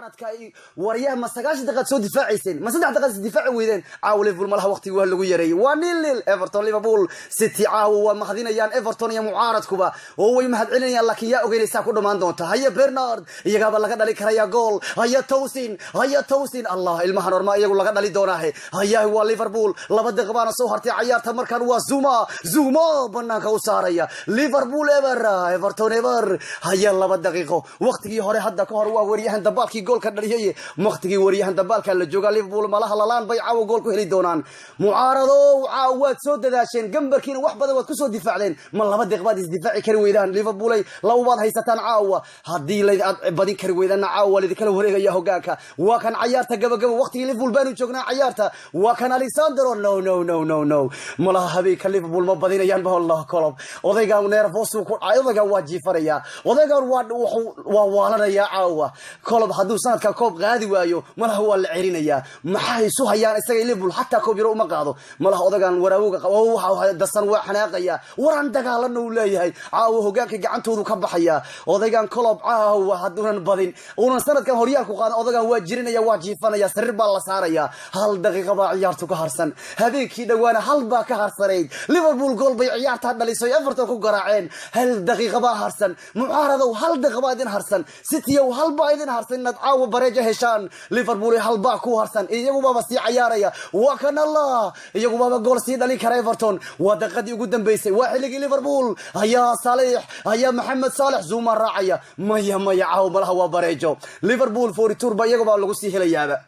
mucaaradka waryaha ma 9 daqiiqad soo difaacayeen ma 3 daqiiqad difaaci weydeen caawa Liverpool malaha waqti waa lagu yareeyay waa nil Everton Liverpool City caawa waa mahadinayaan Everton iyo mucaaradkuba oo way mahad celinayaan laakiin yaa ogeynaysa ku dhamaan doonta haya Bernard iyagaba laga dhali karaya gool haya Towsin Allah ilmaha norma iyagu laga dhali doonaa haya waa Liverpool 2 daqiiqad baana soo hartay ciyaarta markan waa Zuma banaanka u saaraya Liverpool Everton haya 2 daqiiqo waqtigii hore hadda ka hor waa wariyahan dabaalkii goolka dhaliyay waqtigii wariyahan dabaalka la jooga Liverpool malaha lalaan bay caawa gool ku heli doonaan mucaarado waad soo dadaasheen gambarkiina wax badan waad ku soo difaacdeen ma 2 daqiiqad is difaaci kari weydaan Liverpool ay labaad haysataan caawa hadii la badin kari weydaan caawa la kala wareegaya hogaanka waa kan ciyaarta gabagaba waqtigii Liverpool baanu joognaa ciyaarta waa kan Alexander no malaha habeenka Liverpool ma badinayaan ba Allah kolob odayga nervous ku odayga waa jiifaraya odayga waa waalanaya caawa kolob haduu sanadka koob qaadi waayo malaha waa la celinaya maxay isu hayaan isaga Liverpool hatta koob yaro uma qaado malaha odaygan waraawga qabo waxa dasan waa xanaaqaya waran dagaalana uu leeyahay caawa hogaanka gacantoodu ka baxaya odaygan kolob caawa haduunan badin oo sanadkan horyaalku qaado odaygan waa jirinaya waa jiifanaya sariir baa la saaraya 1 daqiiqo baa ciyaartu ka harsan habeenkii dhawaana hal baa ka harsaneyd Liverpool gool bay ciyaarta dhalisay Everton ku garaaceen 1 daqiiqo baa harsan mucaarado 1 daqiiqo baa idin harsan City oo 1 baa idin harsan nad caawa bareejo heshaan Liverpool 1 baa ku harsan iyagu baba si ciyaaraya waa kan Allah iyagu baba gool si dhalin kara Everton waa daqiiqadii ugu dambeysay waa xilligii Liverpool ayaa Salih ayaa Mohamed Salih Zuma raacaya maya caawa malaha waa bareejo Liverpool fooritur ba iyagu baa lagu sii helayaaba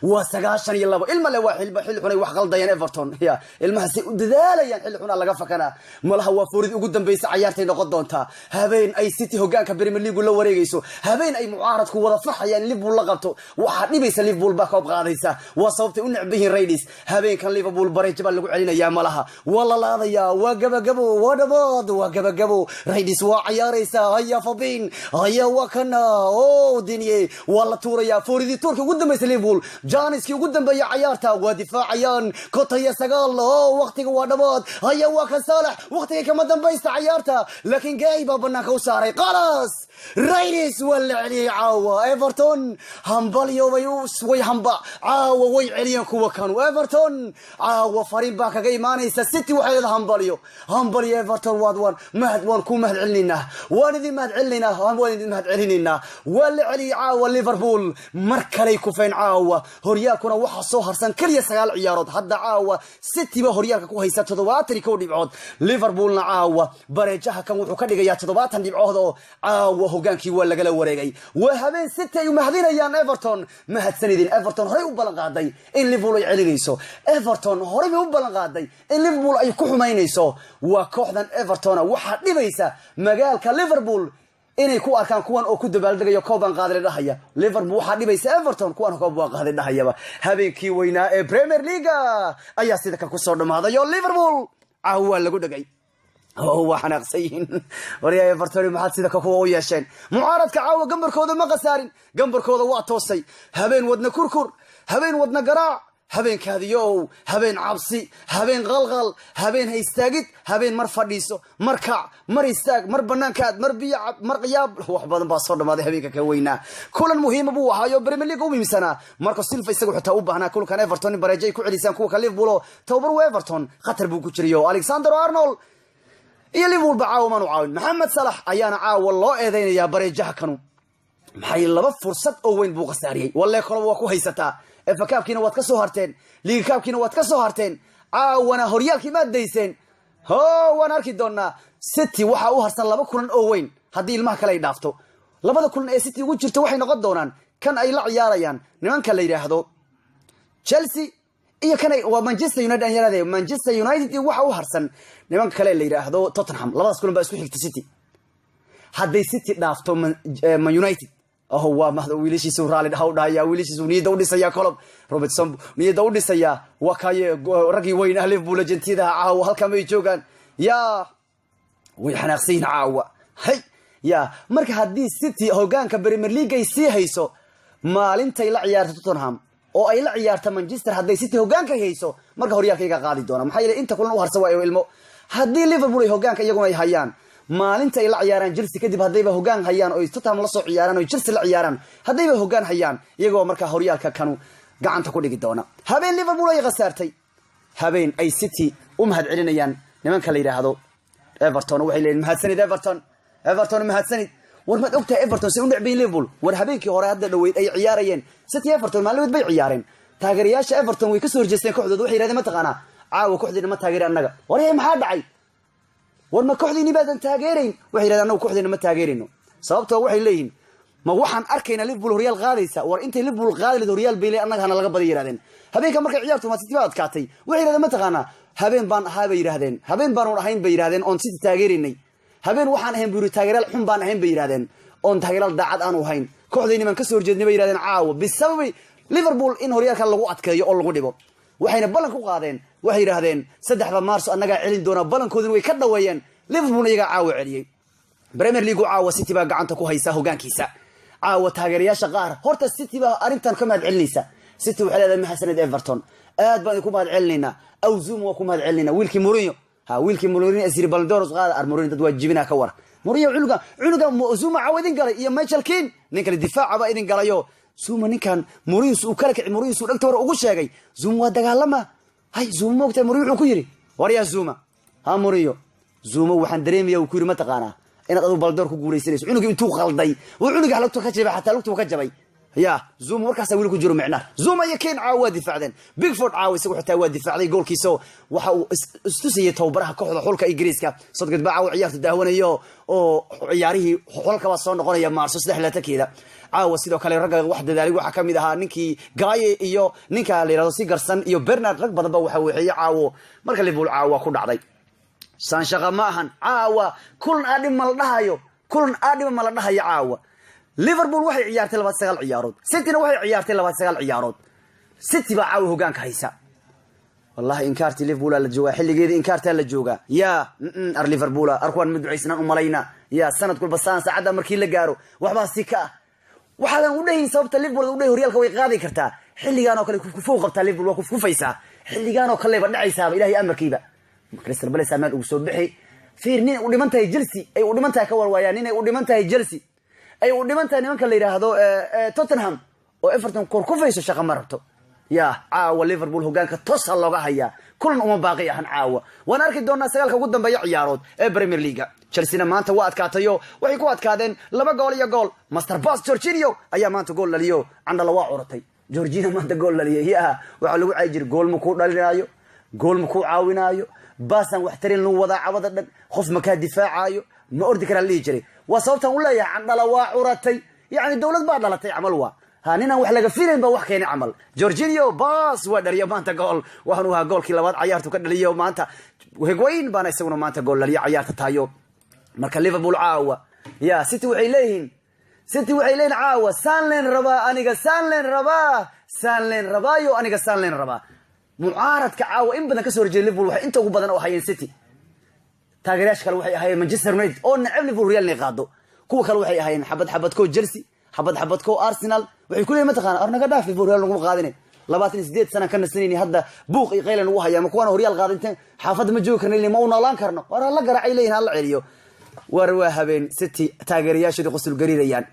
وسجاشن يلا الملا واحد حل حنا وحقل ضيان إيفرتون يا المحسي دذاليان حل حنا لقى فكنا ملها وفورد وجودن بيس عيارتين نقدونتا هبين أي سيتي هجان كبريم اللي يقول له وريجيسو هبين أي معارض كولا فحيا يعني ليفربول لقبته وحني بيس ليفربول باكو بغاديسا وصوبت ونعبيه ريديس هبين كان ليفربول بريج باللي علينا يا ملها والله لا ضيا وجبوا ودباد وجبوا ريديس وعياريسا هيا فبين هيا وكنا أو دنيا والله توريا فورد تورك وجودن بيس ليفربول جانسكي وقدم بيا عيارتا ودفاعيان كوتيا سقال وقتك ودباد هيا وكان صالح وقتك كما دنبيست عيارتا لكن جايبه بناك وساري خلاص ريديس ولا عليه عاوة ايفرتون همبليو ويوس وي همبا عاوة وي عليا كوا كانوا ايفرتون عاوة فريق باكا جاي مانيسا سيتي وحيد همبليو ايفرتون وادوان مهد كو مهد علينا واندي مهد علينا واندي مهد علينا ولا علي عاوة ليفربول مركلي كوفين عاوة هوريالكuna waxa soo harsan kaliya 9 ciyaarood hadda caawa City ba horyaalka ku haysa 70 dhibcood Liverpoolna caawa bareejaha kan wuxuu ka dhigayaa 70 dhibcood oo caawa hogaankii waa laga wareegay waa habeen City ay mahadinayaan Everton mahadsanidin Everton horay u balan qaaday in Liverpool ay celinayso Everton horay u balan qaaday in Liverpool ay ku xumaynayso waa kooxdan Everton waxa dhibaysa magaalka Liverpool inay ku arkaan kuwan oo ku dabaaldagayo kooban qaaday dhahaya Liverpool waxa dhibaysa Everton kuwan kooban qaaday dhahayaba habeenkii weynaa ee Premier League ayaa sida ka ku soo dhamaaday Liverpool caawa lagu dhagay oo waxana qsayin wariya Everton maxad sida ka kuwa u yeesheen mucaaradka caawa gambarkooda ma qasaarin gambarkooda waa toosay habeen wadna kurkur habeen wadna garaac habeen kaadiyo habeen cabsi habeen qalqal habeen haystaagid habeen mar fadhiiso mar kac mar istaag mar banaankaad mar biyo mar qiyaab wax badan baa soo dhamaaday habeenka ka weynaa kulan muhiim buu ahaa Premier League u miisana marka Silva isagu xitaa u baahnaa kulkan Everton bareejay ku celisaan kuwa Liverpool tababar Everton khatar buu ku jiriyo Alexander Arnold iyo Liverpool bacaaw ma caawin Mohamed Salah ayaana caawa loo eedeynaya bareejaha kanu maxay laba fursad oo weyn buu qasaariyay wallahi kala waa ku haysataa FA-kaabkiina waad ka soo harteen Liga-kaabkiina waad ka soo harteen caawana horyaalkii ma dayseen waan arki doonaa City waxa uu harsan 2 kulan oo weyn hadii ilmaha kale ay dhaafto labada kulan ee City ugu jirto waxay noqon doonaan kan ay la ciyaarayaan nimanka la yiraahdo Chelsea iyo kan ay Manchester United ayay Manchester United waxa uu harsan nimanka kale la yiraahdo Tottenham labadaas kulan baa isku xigta City hadday City dhaafto Man United هو ما ويليش يسورالي هؤلاء ويليش يسونيدا وديسيا كلب روبرتسون نيدا وديسيا وكاي رقي وين أهل بولا جنتي ذا عاو هالكم يجوجان يا ويحناقسين عاو هي يا مرك هدي سيتي هوجان كبريمير ليج يسي هيسو ما لين تيلا عيار توتنهام أو أي لا عيار مانشستر هدي سيتي هوجان كهيسو مرك هوريا كيجا قاضي دونا محيل أنت كلنا وهرسوا أيو المو هدي ليفربول هوجان كيجون أي هيان maalinta ay la ciyaaraan Chelsea kadib hadayba hogaan hayaan oo Tottenham la soo ciyaaraan oo Chelsea la ciyaaraan hadayba hogaan hayaan iyagoo marka horyaalka kanu gacanta ku dhigi doona habeen Liverpool ay qasaartay habeen ay City mahad celinayaan nimanka la yiraahdo Everton waxay leeyihiin mahadsanid Everton mahadsanid war ma ogtahay Everton si u dhacbay Liverpool war habeenkii hore hadda dhaweyd ay ciyaarayeen City Everton maalmood bay ciyaareen taageerayaasha Everton way ka soo horjeesteen kooxdooda waxay yiraahdeen ma taqaana caawa kooxdeena ma taageerin annaga war maxaa dhacay war ma kooxdeeni baadan taageerin waxay yiraahdeen annagu kooxdeena ma taageerino sababtoo waxay leeyihiin ma waxaan arkaynaa Liverpool horyaal qaadaysa war intay Liverpool qaadaydo horyaal bay annaga hana laga badi yiraahdeen habeenka markay ciyaartu ma City baad kaatay waxay yiraahdeen ma taqaana habeen baan ahaa bay yiraahdeen habeen baan u ahayn bay yiraahdeen on City taageerinay habeen waxaan ahayn buuri taageeraal xun baan ahayn bay yiraahdeen on taageeraal daacad aan u ahayn kooxdeeni man ka soo horjeednay bay yiraahdeen caawa bisababi Liverpool in horyaalka lagu adkeeyo oo lagu dhibo waxayna balan ku qaadeen waxay yiraahdeen 3 Maarso annaga celin doona balankoodina way ka dhaweeyeen Liverpool iyaga caawa celiyay Premier League caawa City baa gacanta ku haysa hogaankiisa caawa taageerayaasha qaar horta City baa arintan ka mahad celinaysa City waxay leedahay maxasanid Everton aad baan ku mahad celinayna aw Zoom waa ku mahad celinayna wiilkii Mourinho asiri Ballon d'Or qaada Mourinho dad waajibina ka war Mourinho cunuga Zoom caawidin galay iyo Michael Keane ninka difaaca ba idin galayo Zoom ninkan Mourinho uu kala kicay Mourinho uu dhagta hore ugu sheegay Zoom waa dagaalama hay Zoom moogtay Mourinho wuxuu ku yiri war yaa Zoom ha Mourinho Zoom waxaan dareemayaa uu ku yiri ma taqaana inaad adu Ballon d'Or ku guuleysanayso cunuga intuu qalday oo cunuga halagto ka jabay xataa lugtu ka jabay يا زوم وركاس ويل كجرو معنا زوم يكين عواد دفاعدين بيغفورد عاوي سو حتى واد دفاعدي جولكيسو waxa uu istusiyay towbaraha kooxda xulka Ingiriiska sadqad baa uu ciyaarta daawanayo oo ciyaarihii xulka waa soo noqonaya Maarso 3-keeda caawa sidoo kale ragga wax dadaali waxa kamid ahaa ninkii Gaye iyo ninka la yiraahdo Sigerson iyo Bernard rag badan ba waxa uu xiyay caawo marka Liverpool caawa ku dhacday san shaqa ma ahan caawa kulan aadhim ma la dhahayo caawa Liverpool waxay ciyaartay 29 ciyaarood Cityna waxay ciyaartay 29 ciyaarood City baa caawa hogaanka haysa wallahi inkaarti Liverpool la jooga xilligeeda inkaarta la jooga ya Liverpool arkuwan madduceysna u malayna ya sanad kulba saacada markii la gaaro waxba si ka waxaan u dhayn sababta Liverpool u dhayn horyaalka way qaadi kartaa xilligan oo kale ku fooq qabta Liverpool waa ku fufaysa xilligan oo kale ba dhacaysa ilaahay amarkiiba Crystal Palace amaan ugu soo bixi fiirnin u dhimantahay Chelsea ay u dhimantahay ka warwaayaan inay u dhimantahay Chelsea ay u dhimantahay nimanka la yiraahdo Tottenham oo Everton kor ku fayso shaqo marabto ya caawa Liverpool hogaanka toos looga haya kulan uma baaqi ahan caawa waan arki doonaa sagaalka ugu dambeeya ciyaarood ee Premier League Chelsea maanta waa adkaatayo waxay ku adkaadeen 2 gool iyo gool Master Pass Jorginho ayaa maanta gool laliyo candala waa curatay Jorginho maanta gool laliyo ya waxa lagu caajir gool ma ku dhalinayo gool ma ku caawinayo baasan wax tarin loo wada cabada dhan qof ma ka difaacayo ma ordi kara li jiray وصوتها ولا يا عندنا وعورتي يعني دولة بعد لا تعملوا هانينا وح لقى فيلم بوح كين عمل جورجينيو باس ودريا ما أنت قول وهنوها قول كلا بعض عيارته كده ليه وما أنت وهجوين بنا يسوونه ما أنت قول لي عيارته تايو مركل ليفربول عاوة يا ستي وعيلين عاوة سانلين ربا أنا سانلين ربا يو أنا سانلين ربا معارض كعاوة إن بدنا كسر ليفربول وح أنت وبدنا وحين سيتي taageerayaasha kale waxay ahaayeen Manchester United oo nacab Liverpool Real ay qaado kuwa kale waxay ahaayeen xabad ko Chelsea xabad ko Arsenal waxay kulay ma taqaan arnaga dhaaf Liverpool Real lagu qaadinay 28 sano kan sanadii hadda buuq iyo qaylan ugu hayaan kuwana Real qaadinteen xaafad ma joogi karnay ma una laan karno war la garacay leeyahay la celiyo war waa habeen City taageerayaashooda qosul gariirayaan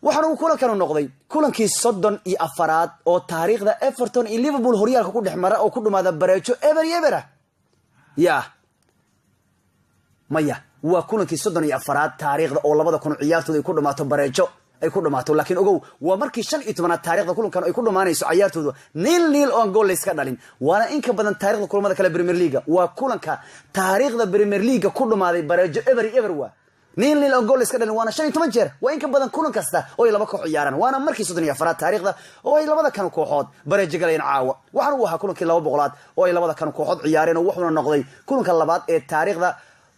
waxaan uu kulankan noqday kulankii 34aad oo taariikhda Everton iyo Liverpool horyaalka ku dhexmara oo ku dhumaada bareejo ever ya maya waa kulankii 34aad taariikhda oo 2000 ciyaartooda ay ku dhamaato bareejo ay ku dhamaato laakiin ogow waa markii 15aad taariikhda kulankan ay ku dhamaanayso ciyaartooda nil oo gool iska dhalin waana in ka badan taariikhda kulamada kale Premier League waa kulanka taariikhda Premier League ku dhamaaday bareejo ever waa nil oo gool iska dhalin waana 15 jeer waa in ka badan kulan kasta oo ay laba koox ciyaaraan waana markii 34aad taariikhda oo ay labada kan kooxood bareejo galeen caawa waxaan uu ahaa kulankii 200aad oo ay labada kan kooxood ciyaareen oo wuxuu noqday kulanka labaad ee taariikhda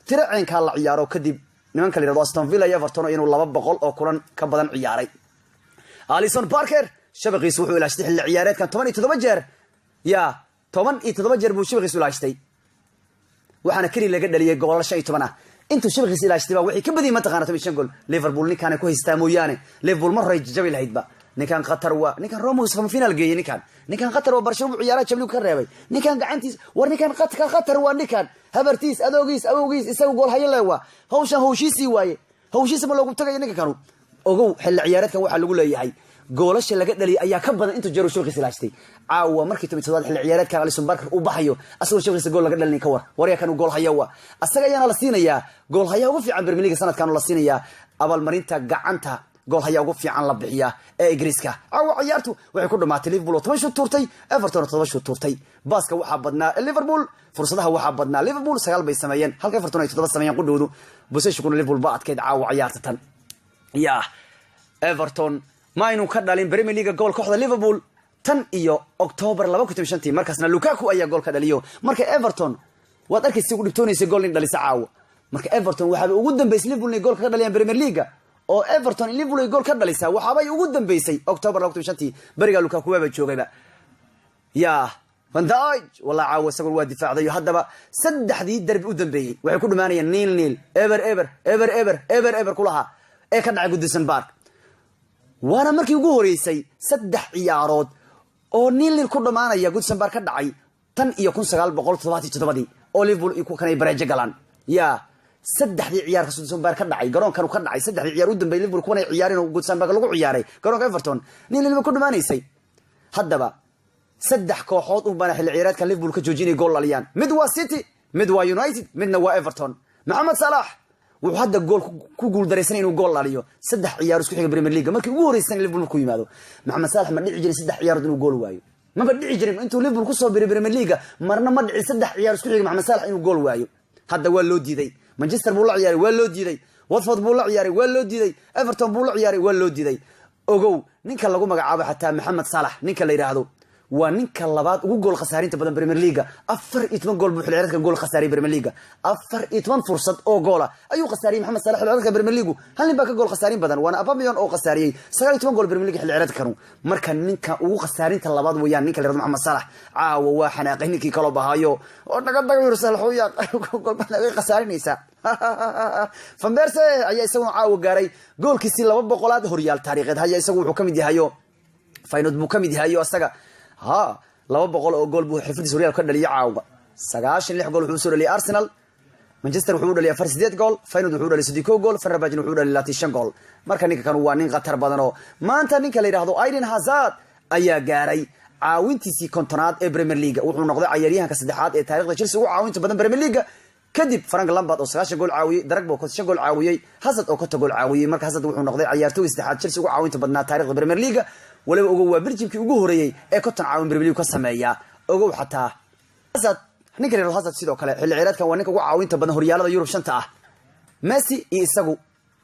tiraceenka la ciyaaro kadib nimanka la yiraahdo Aston Villa iyo Everton inuu 200 oo kulan ka badan ciyaaray Alisson Parker shabaqiisu wuxuu ilaashtay xilli ciyaareedkan 17 jeer ya 17 jeer buu shabaqiisu ilaashtay waxaana kali laga dhaliyay gool 15 ah intuu shabaqiisu ilaashtay baa wixii ka badiyay ma taqaana 15 gool Liverpool ninkan ku haystaa mooyaane Liverpool mar ray jabi lahayd ba ninkan qatar waa ninkan Ramos fama final geeyay ninkan qatar waa Barcelona ciyaaraha Champions ka reebay ninkan gacantiis war ninkan qatar waa ninkan habartiis adoogiis awowgiis isagu gool hayo leewa hawshiisii waaye hawshiisa ma loogu tagay ninka kanu ogow xil ciyaareedkan waxa lagu leeyahay goolasha laga dhaliyay ayaa ka badan intuu jaro shaqadiisa laastay caawa markii 17 xil ciyaareedka Alisson Barker u baxayo asagoo shaqadiisa gool laga dhalin ka war ya kan gool hayo waa asaga ayaana la siinayaa gool hayo ugu fiican Premier League sanadkan la siinayaa abaalmarinta gacanta gool hayo ugu fiican la bixiya ee Ingiriiska caawa ciyaartu waxay ku dhamaatay Liverpool 10 shoot turtay Everton 10 shoot turtay baaska waxa badnaa Liverpool fursadaha waxa badnaa Liverpool 9 bay sameeyeen halka Everton ay 7 sameeyeen qudhoodu boosashku Liverpool ba adkeed caawa ciyaarta tan ya Everton ma inuu ka dhalin Premier League gool kooxda Liverpool tan iyo October 2015 markaasna Lukaku ayaa gool ka dhaliyo marka Everton waad arkaysi ugu dhibtoonaysa gool in dhalisa caawa marka Everton waxa ugu dambeysay Liverpool inay gool ka dhaliyaan Premier League oo Everton Liverpool ay gool ka dhalisa waxa bay ugu dambeysay October 2015 bariga Lukaku waa joogayba ya Van Dijk wala caawa isagu waa difaacday haddaba saddexdii darbi u dambeeyay waxay ku dhamaanayeen 0-0 ever kulaha ee ka dhacay Goodison Park waana markii ugu horeysay 3 ciyaarood oo 0-0 ku dhamaanaya Goodison Park ka dhacay tan iyo 1977 oo Liverpool ku kanay bareejo galaan ya 3 ciyaar ka Goodison Park ka dhacay garoonkan ka dhacay 3 ciyaar u dambeeyay Liverpool kuwana ciyaareen Goodison Park lagu ciyaaray garoonka Everton 0-0 ku dhamaanaysay haddaba 3 kooxood u bana xil ciyaareedka Liverpool ka joojinay gool laliyaan mid waa City mid waa United midna waa Everton Mohamed Salah wuxuu hadda gool ku guul dareysan inuu gool laliyo 3 ciyaar isku xiga Premier League markii ugu horeysay Liverpool ku yimaado Mohamed Salah ma dhici jirin 3 ciyaar inuu gool waayo ma dhici jirin intuu Liverpool ku soo biray Premier League marna ma dhici 3 ciyaar isku xiga Mohamed Salah inuu gool waayo hadda waa loo diiday Manchester buu la ciyaaray waa loo diiday Watford buu la ciyaaray waa loo diiday Everton buu la ciyaaray waa loo diiday ogow ninka lagu magacaabo xataa Mohamed Salah ninka la yiraahdo waa ninka labaad ugu gool khasaarinta badan Premier League 14 gool buu xilciyaareedka gool khasaaray Premier League 14 fursad oo gool ayuu khasaaray Mohamed Salah xilciyaareedka Premier League hal nin baa ka gool khasaarin badan waana Aubameyang oo khasaariyay 19 gool Premier League xilciyaareedka kanu marka ninka ugu khasaarinta labaad weeyaan ninka la yiraahdo Mohamed Salah caawa waa xanaaqay ninkii kala bahayo oo dhaga Salah oo yaa gool baan khasaarinaysa Van Persie ayaa isaguna caawa gaaray goolkiisii 200aad horyaal taariikheed haya isagu wuxuu kamid yahay Feyenoord buu kamid yahay asaga 200 oo gool buu xirfadiisa Real ka dhaliyay caawa 96 gool wuxuu soo dhaliyay Arsenal Manchester wuxuu dhaliyay 48 gool Feyenoord wuxuu dhaliyay 12 gool Fenerbahce wuxuu dhaliyay 25 gool marka ninka kan waa nin qatar badan oo maanta ninka la yiraahdo Eden Hazard ayaa gaaray caawintiisii kontonaad ee Premier League wuxuu noqday ciyaaryahanka saddexaad ee taariikhda Chelsea ugu caawinta badan Premier League kadib Frank Lampard oo 9 gool caawiyay Drogba oo 9 gool caawiyay Hazard oo 9 gool caawiyay marka Hazard wuxuu noqday ciyaartooyga saddexaad Chelsea ugu caawinta badnaa taariikhda Premier League waliba ugu waa Belgiumkii ugu horeeyay ee konton caawin Premier League ka sameeya ogow xataa Hazard ninka reer Hazard sidoo kale xil ciyaareedkan waa ninka ugu caawinta badan horyaalada Yurub shanta ah Messi iyo isagu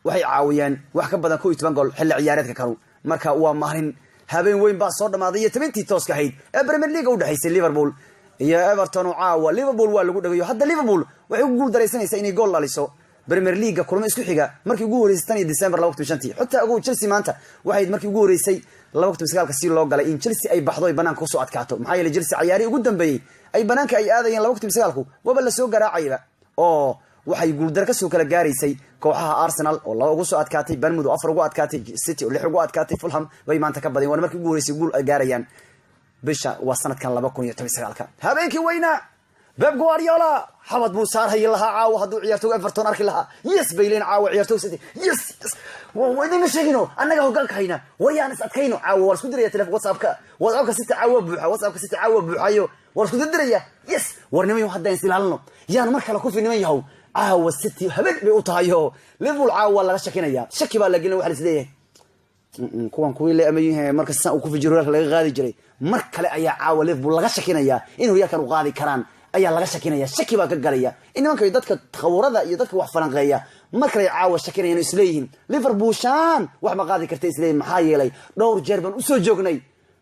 waxay caawiyeen wax ka badan 12 gool xil ciyaareedka kanu marka waa maalin habeen weyn baa soo dhamaaday 10 tooska ahayd ee Premier League u dhaxaysay Liverpool iyo Everton oo caawa Liverpool waa lagu dhagayo hadda Liverpool waxay ugu guul dareysanaysaa inay gool laliso Premier League kulmo isku xiga markii ugu horeysay December 2015 xitaa ugu Chelsea maanta waxay markii ugu horeysay 2019 si loo galay in Chelsea ay baxdo ay banaanka ku soo adkaato maxay yeelay Chelsea ciyaari ugu dambeeyay ay banaanka ay aadayeen 2019 waba la soo garaacayba oo waxay guul dar ka soo kala gaareysay kooxaha Arsenal oo laba ugu soo adkaatay Bournemouth 4 ugu adkaatay City oo 6 ugu adkaatay Fulham way maanta ka badiyeen markii ugu horeysay guul ay gaarayaan bisha waa sanadkan 2019 habeenkii weyna Pep Guardiola xabad buu saarhay laha caawa haduu ciyaartoy Everton arki laha yes bayleen caawa ciyaartoy City yes wadina sheegino annaga hogaanka hayna wariyaan is adkayno caawa war isku diraya telefoon WhatsApp-ka City caawa buuxa WhatsApp-ka City caawa buuxayo war isku diraya yes warnimo hadda insilaalno yaan mar kale ku fiinimo yahow caawa City habeen bay u tahayo Liverpool caawa laga shakinaya shaki baa la gelin waxa la isleeyahay kuwan kuwii la amayeen marka san uu ku fijiro laga qaadi jiray mar kale ayaa caawa Liverpool laga shakinaya in horyaalkan u qaadi karaan ayaa laga shakinaya shaki baa ka galaya in nimanka dadka khawrada iyo dadka wax falanqeeya markay caawa shakinayaan isleeyihiin Liverpool shaan wax ma qaadi kartay isleeyihiin maxaa yeelay dhowr jeer baan u soo joognay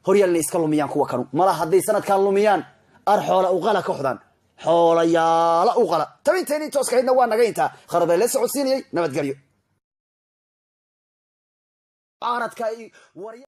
horyaalna iska lumiyaan kuwa kanu mala haday sanadkan lumiyaan arxoola u qala kooxdan xoolayaala u qala tabinteeni tooska hayna waa naga inta kharabe la socodsiinayay nabadgelyo aaradka